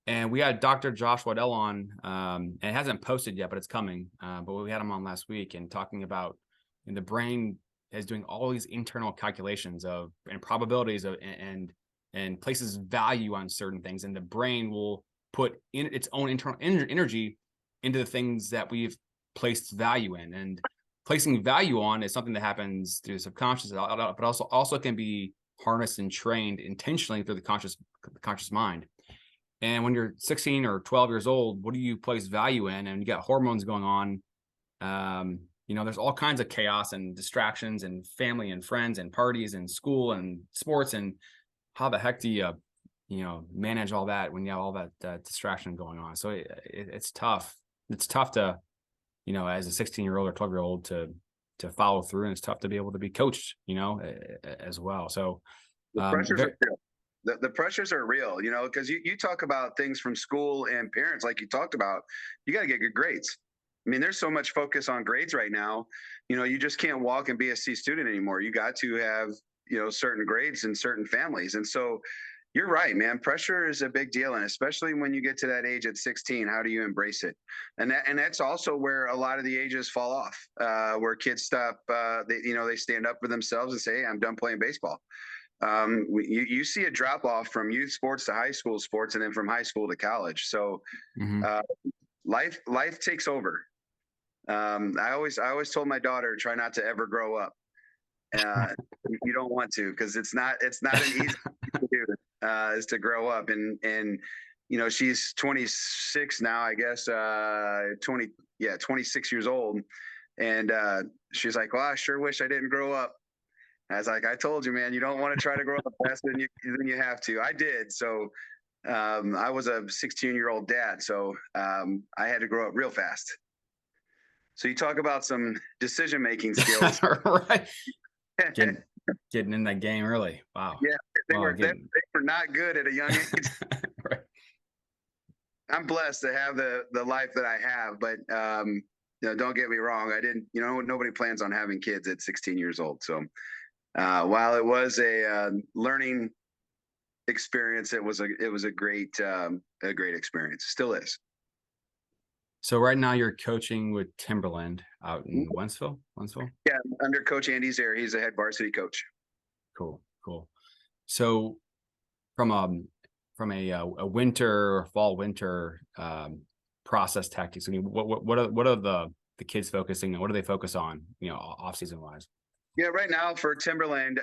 And we had Dr. Josh Waddell on, and it hasn't posted yet, but it's coming. But we had him on last week and talking about the brain is doing all these internal calculations and probabilities and places value on certain things. And the brain will put in its own internal energy into the things that we've placed value in. And placing value on is something that happens through the subconscious, but also can be harnessed and trained intentionally through the conscious mind. And when you're 16 or 12 years old, what do you place value in? And you got hormones going on. There's all kinds of chaos and distractions and family and friends and parties and school and sports. And how the heck do you, manage all that when you have all that distraction going on? So it's tough. It's tough to, as a 16-year-old or 12-year-old to follow through. And it's tough to be able to be coached, as well. So the pressures are real. The pressures are real, because you talk about things from school and parents, like you talked about, you got to get good grades. I mean, there's so much focus on grades right now. You just can't walk and be a C student anymore. You got to have, certain grades in certain families. And so you're right, man. Pressure is a big deal. And especially when you get to that age at 16, how do you embrace it? And that's also where a lot of the ages fall off, where kids stop, they stand up for themselves and say, hey, I'm done playing baseball. You see a drop off from youth sports to high school sports, and then from high school to college. So life takes over. I always told my daughter, try not to ever grow up. You don't want to, because it's not an easy thing to do, is to grow up. And she's 26 now, I guess, 26 years old. And she's like, well, I sure wish I didn't grow up. I was like, I told you, man, you don't want to try to grow up faster than you have to. I did. So I was a 16-year-old dad. So I had to grow up real fast. So you talk about some decision-making skills. Right. Getting in that game early. Wow. Yeah, they were not good at a young age. Right. I'm blessed to have the life that I have, but don't get me wrong. I didn't, nobody plans on having kids at 16 years old. So while it was a learning experience, it was a great experience. Still is. So right now you're coaching with Timberland out in Wentzville? Yeah, under Coach Andy Zaire. He's the head varsity coach. Cool. So from a winter or fall winter process tactics, I mean, what are the kids focusing on? What do they focus on, off season wise? Yeah, right now for Timberland,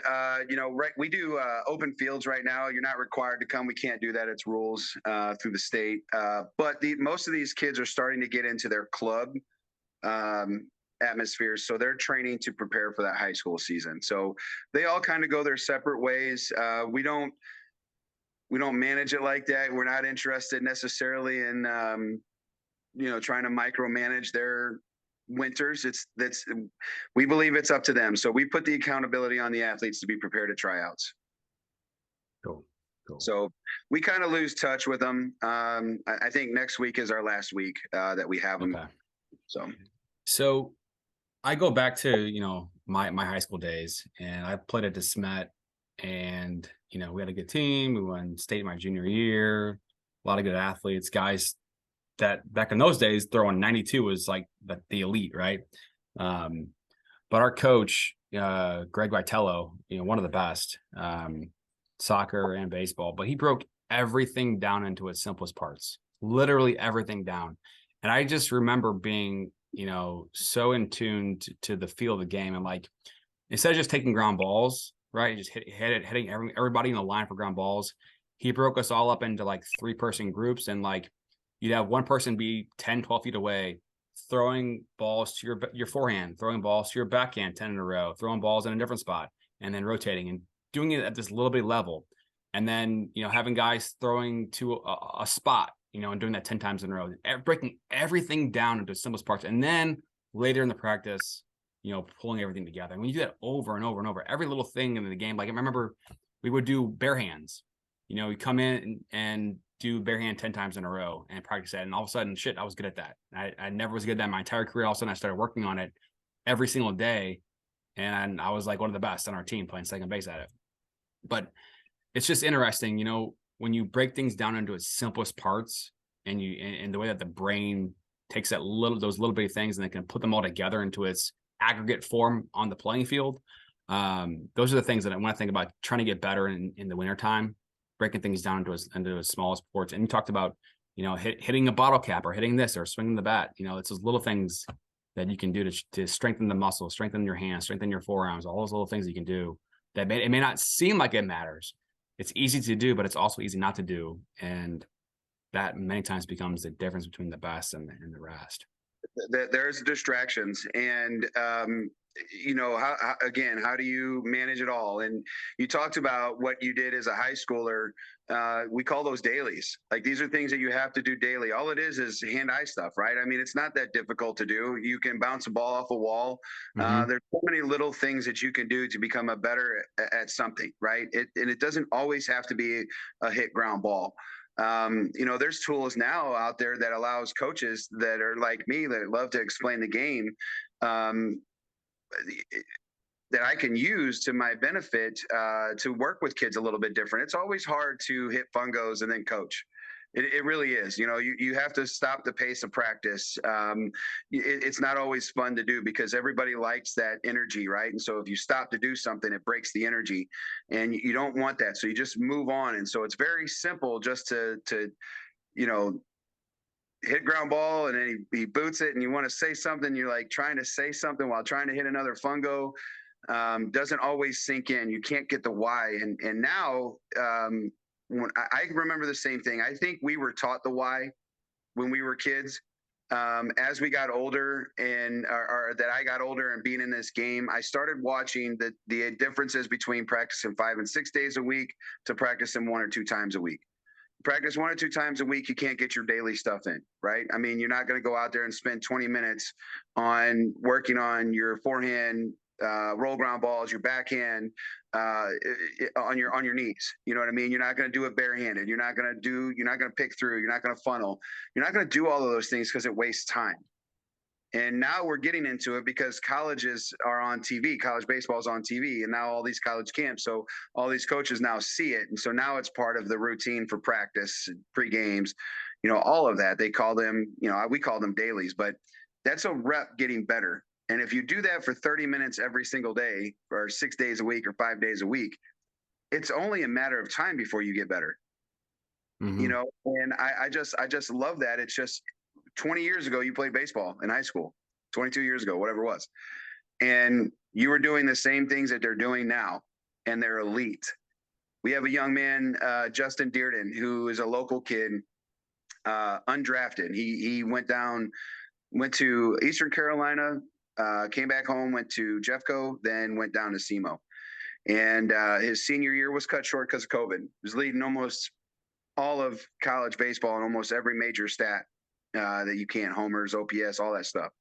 we do open fields right now. You're not required to come. We can't do that. It's rules through the state. But most of these kids are starting to get into their club atmospheres. So they're training to prepare for that high school season. So they all kind of go their separate ways. We don't manage it like that. We're not interested necessarily in, trying to micromanage their winters. We believe it's up to them. So we put the accountability on the athletes to be prepared at tryouts. Cool. So we kind of lose touch with them. I think next week is our last week that we have them. Okay. So So I go back to, my high school days, and I played at DeSmet, and we had a good team. We won state my junior year. A lot of good athletes, guys that back in those days throwing 92 was like the elite, right? Um, but our coach, Greg Vitello, one of the best, soccer and baseball, but he broke everything down into its simplest parts, literally everything down. And I just remember being, so in tune to the feel of the game. And like, instead of just taking ground balls, right, just hitting everybody in the line for ground balls, he broke us all up into like 3-person groups. And like, you'd have one person be 10, 12 feet away, throwing balls to your forehand, throwing balls to your backhand 10 in a row, throwing balls in a different spot, and then rotating and doing it at this little bit level. And then, having guys throwing to a spot, and doing that 10 times in a row, breaking everything down into simplest parts. And then later in the practice, pulling everything together. And when you do that over and over and over, every little thing in the game, like I remember we would do bare hands, we come in and do bare hand 10 times in a row and practice that. And all of a sudden, shit, I was good at that. I never was good at that my entire career. All of a sudden I started working on it every single day. And I was like one of the best on our team playing second base at it. But it's just interesting, when you break things down into its simplest parts, and the way that the brain takes those little bitty things and they can put them all together into its aggregate form on the playing field. Those are the things that when I think about trying to get better in the wintertime, breaking things down into as small as sports. And you talked about, hitting a bottle cap or hitting this or swinging the bat. It's those little things that you can do to strengthen the muscle, strengthen your hands, strengthen your forearms, all those little things you can do that it may not seem like it matters. It's easy to do, but it's also easy not to do. And that many times becomes the difference between the best and the rest. There's distractions, and how do you manage it all? And you talked about what you did as a high schooler. We call those dailies. Like, these are things that you have to do daily. All it is hand-eye stuff, right? I mean, it's not that difficult to do. You can bounce a ball off a wall. Mm-hmm. There's so many little things that you can do to become a better at something, right? And it doesn't always have to be a hit ground ball. There's tools now out there that allows coaches that are like me that love to explain the game, that I can use to my benefit, to work with kids a little bit different. It's always hard to hit fungos and then coach. It really is. You have to stop the pace of practice. It's not always fun to do because everybody likes that energy, right? And so if you stop to do something, it breaks the energy, and you don't want that. So you just move on. And so it's very simple just to hit ground ball, and then he boots it, and you want to say something. You're like trying to say something while trying to hit another fungo. Doesn't always sink in. You can't get the why. And now, when I remember the same thing. I think we were taught the why when we were kids. As we got older, or that I got older and being in this game, I started watching the differences between practicing 5 and 6 days a week to practicing 1 or 2 times a week. Practice 1 or 2 times a week, you can't get your daily stuff in, right? I mean, you're not going to go out there and spend 20 minutes on working on your forehand, roll ground balls, your backhand, on your knees. You know what I mean? You're not going to do it barehanded. You're not going to pick through. You're not going to funnel. You're not going to do all of those things because it wastes time. And now we're getting into it because colleges are on TV. College baseball is on TV, and now all these college camps. So all these coaches now see it, and so now it's part of the routine for practice, pre-games, all of that. They call them, we call them dailies, but that's a rep getting better. And if you do that for 30 minutes every single day, or 6 days a week, or 5 days a week, it's only a matter of time before you get better. Mm-hmm. And I just love that. It's just 20 years ago, you played baseball in high school, 22 years ago, whatever it was. And you were doing the same things that they're doing now, and they're elite. We have a young man, Justin Dearden, who is a local kid, undrafted. He went to Eastern Carolina, came back home, went to Jeffco, then went down to SEMO. And his senior year was cut short because of COVID. He was leading almost all of college baseball in almost every major stat that you can, homers, OPS, all that stuff.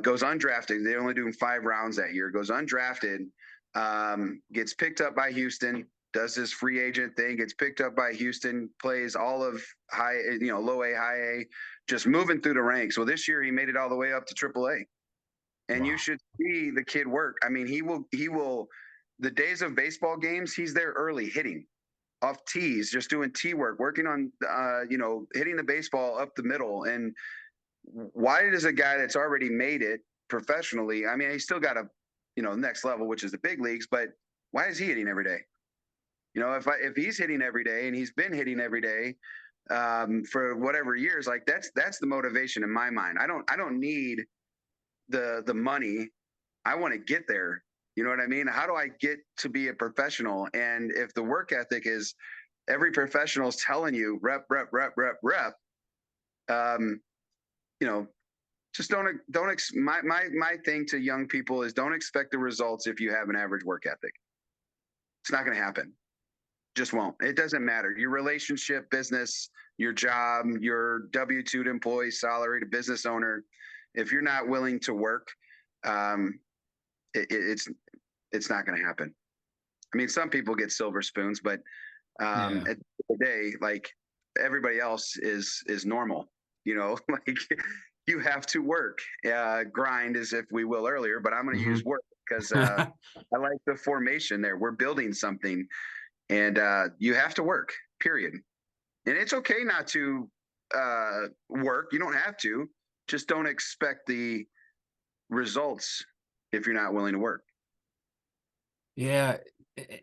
Goes undrafted. They're only doing 5 rounds that year. Goes undrafted, gets picked up by Houston, does this free agent thing, gets picked up by Houston, plays all of low A, high A, just moving through the ranks. Well, this year he made it all the way up to AAA. And you Wow. should see the kid work. I mean, he will, the days of baseball games, he's there early hitting off tees, just doing tee work, working on, hitting the baseball up the middle. And why does a guy that's already made it professionally, I mean, he's still got a, next level, which is the big leagues, but why is he hitting every day? If he's hitting every day and he's been hitting every day for whatever years, like that's the motivation in my mind. I don't need the money. I want to get there. You know what I mean? How do I get to be a professional? And if the work ethic is every professional is telling you rep, rep, rep, rep, rep, um, you know, just my thing to young people is don't expect the results if you have an average work ethic. It's not going to happen. Just won't. It doesn't matter. Your relationship, business, your job, your W-2 employee, salary to business owner. If you're not willing to work, it's not going to happen. I mean, some people get silver spoons, but Yeah. at the end of the day, like everybody else is normal. Like you have to work, grind, as if we will earlier, but I'm going to use work because I like the formation there. We're building something, and you have to work. Period. And it's okay not to work. You don't have to. Just don't expect the results if you're not willing to work. Yeah,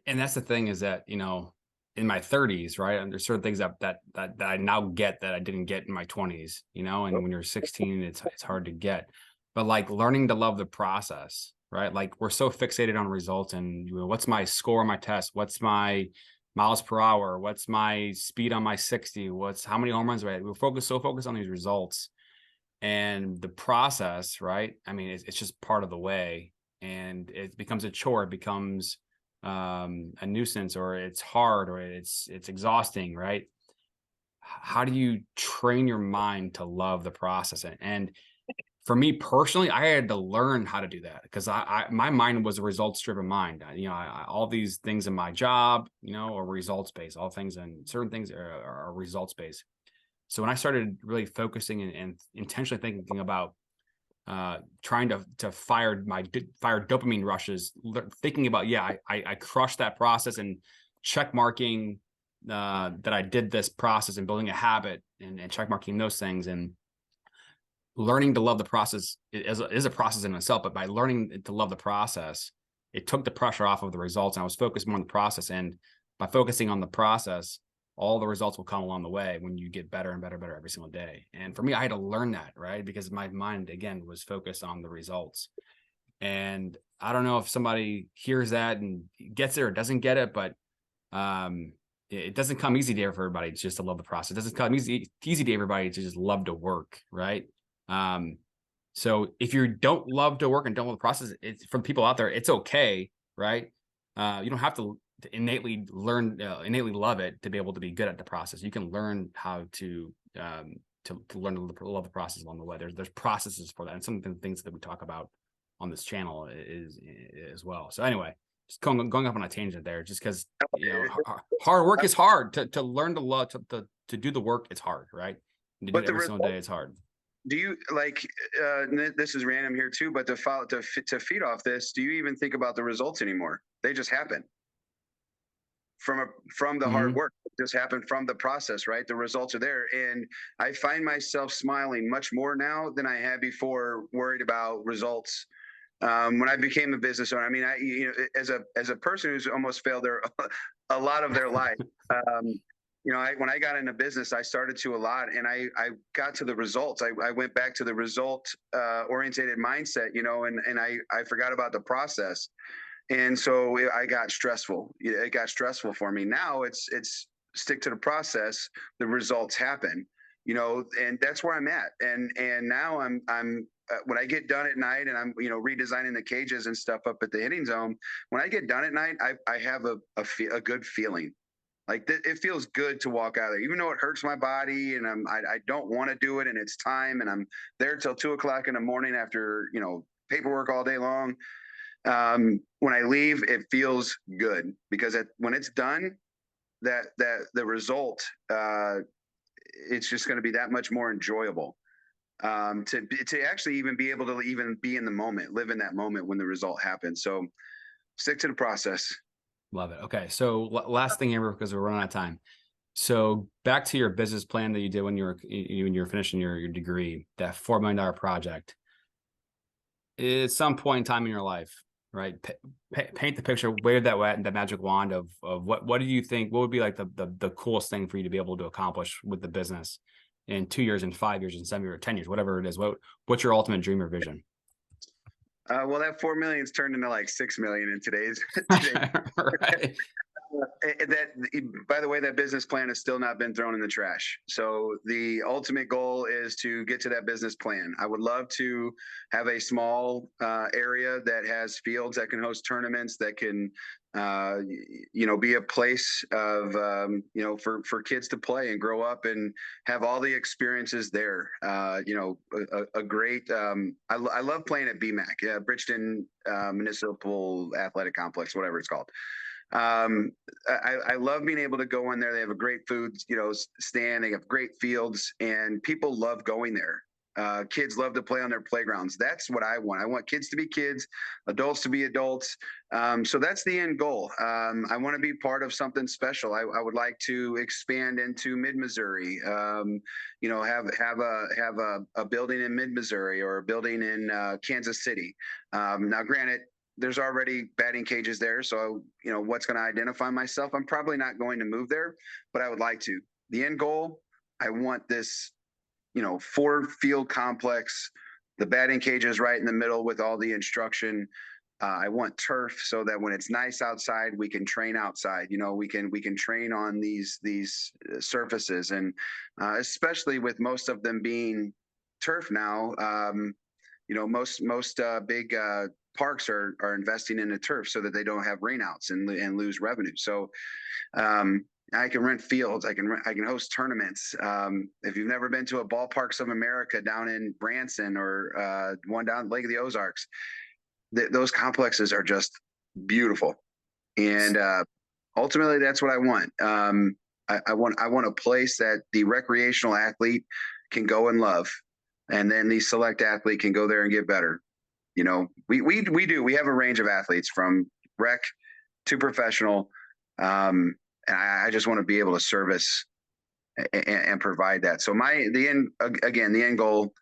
and that's the thing is that, in my 30s, right? And there's certain things that I now get that I didn't get in my 20s, and when you're 16, it's hard to get. But like learning to love the process, right? Like we're so fixated on results and what's my score on my test? What's my miles per hour? What's my speed on my 60? How many home runs do I hit? We're so focused on these results and the process, right? I mean, it's just part of the way, and it becomes a chore. It becomes a nuisance, or it's hard, or it's exhausting, right? How do you train your mind to love the process? And for me personally, I had to learn how to do that because my mind was a results driven mind. All these things in my job, are results based. All things and certain things are results based. So when I started really focusing and intentionally thinking about trying to fire dopamine rushes, thinking about, I crushed that process and check marking that I did this process and building a habit and check marking those things and learning to love the process is a process in itself. But by learning to love the process, it took the pressure off of the results, and I was focused more on the process. And by focusing on the process, all the results will come along the way when you get better and better every single day. And for me, I had to learn that, right? Because my mind, again, was focused on the results. And I don't know if somebody hears that and gets it or doesn't get it, but it doesn't come easy to everybody just to love the process. It doesn't come easy to everybody to just love to work, right? So if you don't love to work and don't love the process, it's from people out there, it's okay, right? You don't have to innately love it to be able to be good at the process. You can learn how to learn to love the process along the way. There's processes for that, and some of the things that we talk about on this channel is as well. So anyway, just going up on a tangent there, just because hard work is hard to learn to love to do the work. It's hard, right? To do it every single day, it's hard. Do you like? This is random here too, but to feed off this, do you even think about the results anymore? They just happen from the hard work. It just happened from the process, right? The results are there, and I find myself smiling much more now than I had before, worried about results. When I became a business owner, I mean, as a person who's almost failed a lot of their life. When I got into business, I started to a lot, and I got to the results. I went back to the result orientated mindset, and I forgot about the process. And so I got stressful. It got stressful for me. Now it's stick to the process. The results happen, and that's where I'm at. And now I'm when I get done at night and I'm, redesigning the cages and stuff up at the hitting zone, when I get done at night, I have a good feeling. Like it feels good to walk out of there, even though it hurts my body and I don't want to do it, and it's time, and I'm there till 2:00 in the morning after, paperwork all day long. When I leave, it feels good because when it's done, that the result, it's just going to be that much more enjoyable. To actually even be able to even be in the moment, live in that moment when the result happens. So stick to the process. Love it. Okay. So last thing here, because we're running out of time. So back to your business plan that you did when you were finishing your degree, that $4 million project. At some point in time in your life, right? Paint the picture, wave that magic wand of what do you think, what would be like the coolest thing for you to be able to accomplish with the business in 2 years, in 5 years, in 7 years, or 10 years, whatever it is. What's your ultimate dream or vision? Well, that 4 million's turned into like 6 million in today's. Right. That, by the way, that business plan has still not been thrown in the trash. So the ultimate goal is to get to that business plan. I would love to have a small area that has fields that can host tournaments, that can, be a place of, for kids to play and grow up and have all the experiences there. A great, I love playing at BMAC, Bridgeton Municipal Athletic Complex, whatever it's called. I love being able to go in there. They have a great food, stand. They have great fields, and people love going there. Kids love to play on their playgrounds. That's what I want. I want kids to be kids, adults to be adults. So that's the end goal. I want to be part of something special. I would like to expand into mid-Missouri. Have a building in mid-Missouri or a building in Kansas City. Now, granted, there's already batting cages there. So, what's going to identify myself? I'm probably not going to move there, but I would like to. The end goal, I want this, 4-field complex, the batting cages right in the middle with all the instruction. I want turf so that when it's nice outside, we can train outside. We can train on these surfaces, and especially with most of them being turf now. Most big parks are investing in the turf so that they don't have rainouts and lose revenue. So I can rent fields. I can host tournaments. If you've never been to a Ballparks of America down in Branson or one down Lake of the Ozarks, those complexes are just beautiful. And ultimately, that's what I want. I want a place that the recreational athlete can go and love, and then the select athlete can go there and get better. We have a range of athletes from rec to professional. And I just want to be able to service and provide that. So the end goal,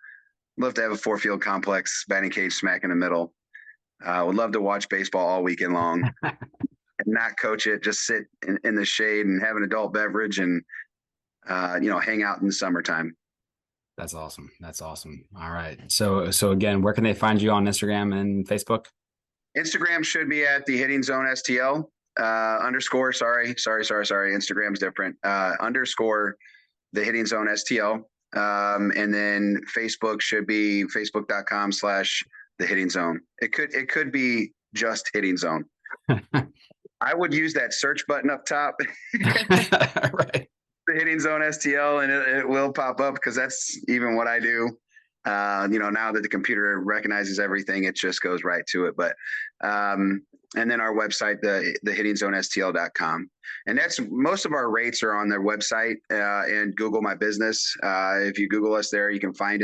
love to have a 4-field complex, batting cage smack in the middle. Would love to watch baseball all weekend long and not coach it, just sit in the shade and have an adult beverage and, hang out in the summertime. That's awesome. That's awesome. All right. So again, where can they find you on Instagram and Facebook? Instagram should be at the Hitting Zone STL _ sorry. Instagram's different. _ the Hitting Zone STL. And then Facebook should be facebook.com / the Hitting Zone. It could be just Hitting Zone. I would use that search button up top. Right. The Hitting Zone STL, and it will pop up because that's even what I do. Now that the computer recognizes everything, it just goes right to it. But and then our website, the hittingzonestl.com. And that's most of our rates are on their website and Google My Business. If you Google us there, you can find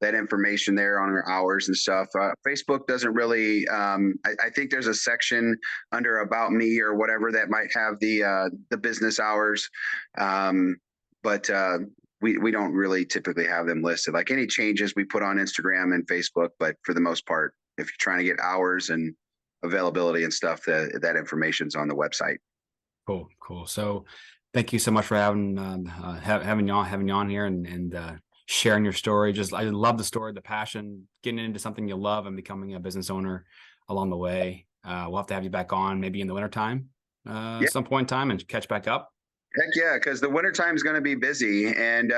that information there on our hours and stuff. Facebook doesn't really, I think there's a section under About Me or whatever that might have the business hours. But we don't really typically have them listed. Like any changes we put on Instagram and Facebook, but for the most part, if you're trying to get hours and availability and stuff, that information's on the website. Cool. So thank you so much for having you on here and sharing your story. I love the story, the passion, getting into something you love and becoming a business owner along the way. We'll have to have you back on maybe in the wintertime, at some point in time, and catch back up. Heck yeah, because the wintertime is going to be busy, and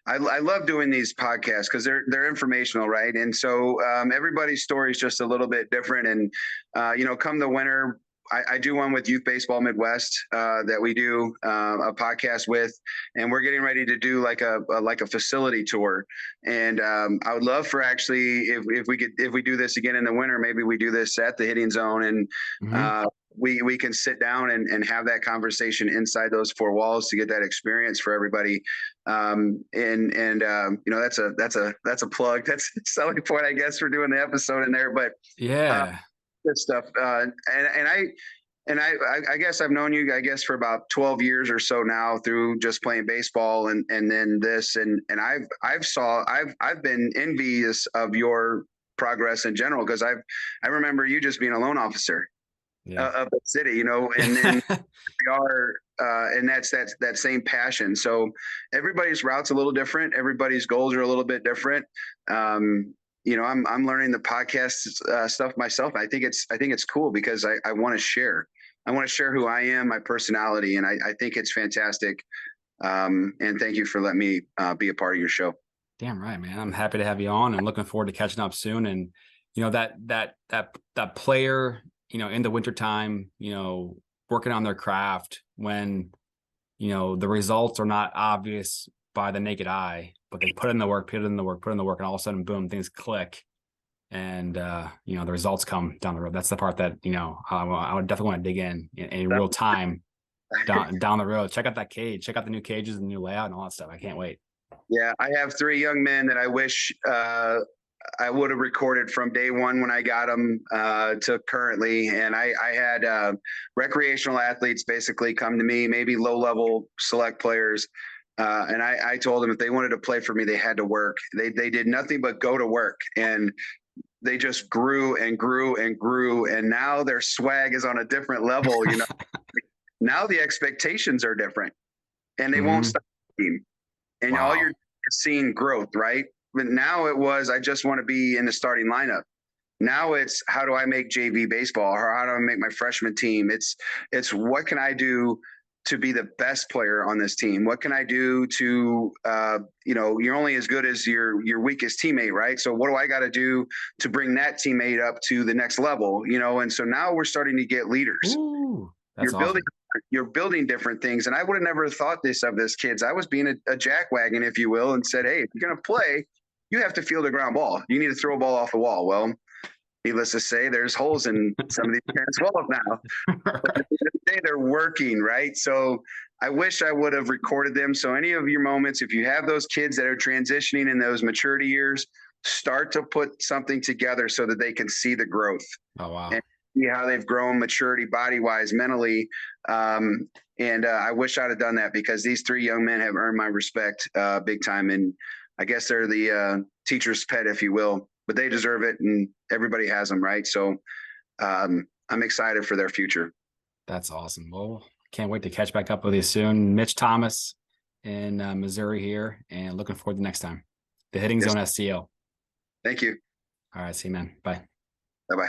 I love doing these podcasts because they're informational, right? And so everybody's story is just a little bit different. And come the winter, I do one with Youth Baseball Midwest that we do a podcast with, and we're getting ready to do like a facility tour. And I would love for actually if we do this again in the winter, maybe we do this at the Hitting Zone, and we can sit down and have that conversation inside those four walls to get that experience for everybody. That's a plug. That's a selling point, I guess, for doing the episode in there. But good stuff. I guess I've known you, I guess, for about 12 years or so now through just playing baseball and then this, and I've been envious of your progress in general, because I remember you just being a loan officer of the city, and then we are, and that's that same passion. So everybody's route's a little different. Everybody's goals are a little bit different. I'm learning the podcast stuff myself. I think it's cool because I want to share. I want to share who I am, my personality, and I think it's fantastic. And thank you for letting me be a part of your show. Damn right, man. I'm happy to have you on, and looking forward to catching up soon. And that player, in the wintertime, working on their craft when, the results are not obvious by the naked eye, but they put in the work, and all of a sudden, boom, things click. And, the results come down the road. That's the part that, I would definitely want to dig in real time down the road. Check out that cage, check out the new cages, the new layout and all that stuff. I can't wait. Yeah. I have 3 young men that I wish, I would have recorded from day one when I got them to currently. And I had recreational athletes basically come to me, maybe low-level select players. And I told them if they wanted to play for me, they had to work. They did nothing but go to work. And they just grew and grew and grew. And now their swag is on a different level. Now the expectations are different, and they won't stop. And all you're seeing growth, right? But now it was, I just want to be in the starting lineup. Now it's, how do I make JV baseball, or how do I make my freshman team? It's what can I do to be the best player on this team? What can I do to, you're only as good as your weakest teammate, right? So what do I got to do to bring that teammate up to the next level? And so now we're starting to get leaders. Ooh, that's awesome. You're building different things. And I would have never thought this of this kids. I was being a jackwagon, if you will, and said, hey, if you're going to play, you have to field a ground ball. You need to throw a ball off the wall. Well, needless to say, there's holes in some of these parents' walls now. But at the end of the day, they're working, right? So I wish I would have recorded them. So any of your moments, if you have those kids that are transitioning in those maturity years, start to put something together so that they can see the growth. Oh, wow. And see how they've grown maturity, body-wise, mentally. I wish I'd have done that, because these 3 young men have earned my respect big time. And I guess they're the teacher's pet, if you will, but they deserve it, and everybody has them, right? So I'm excited for their future. That's awesome. Well, can't wait to catch back up with you soon. Mitch Thomas in Missouri here, and looking forward to next time. The Hitting Zone STL. Thank you. All right. See you, man. Bye. Bye-bye.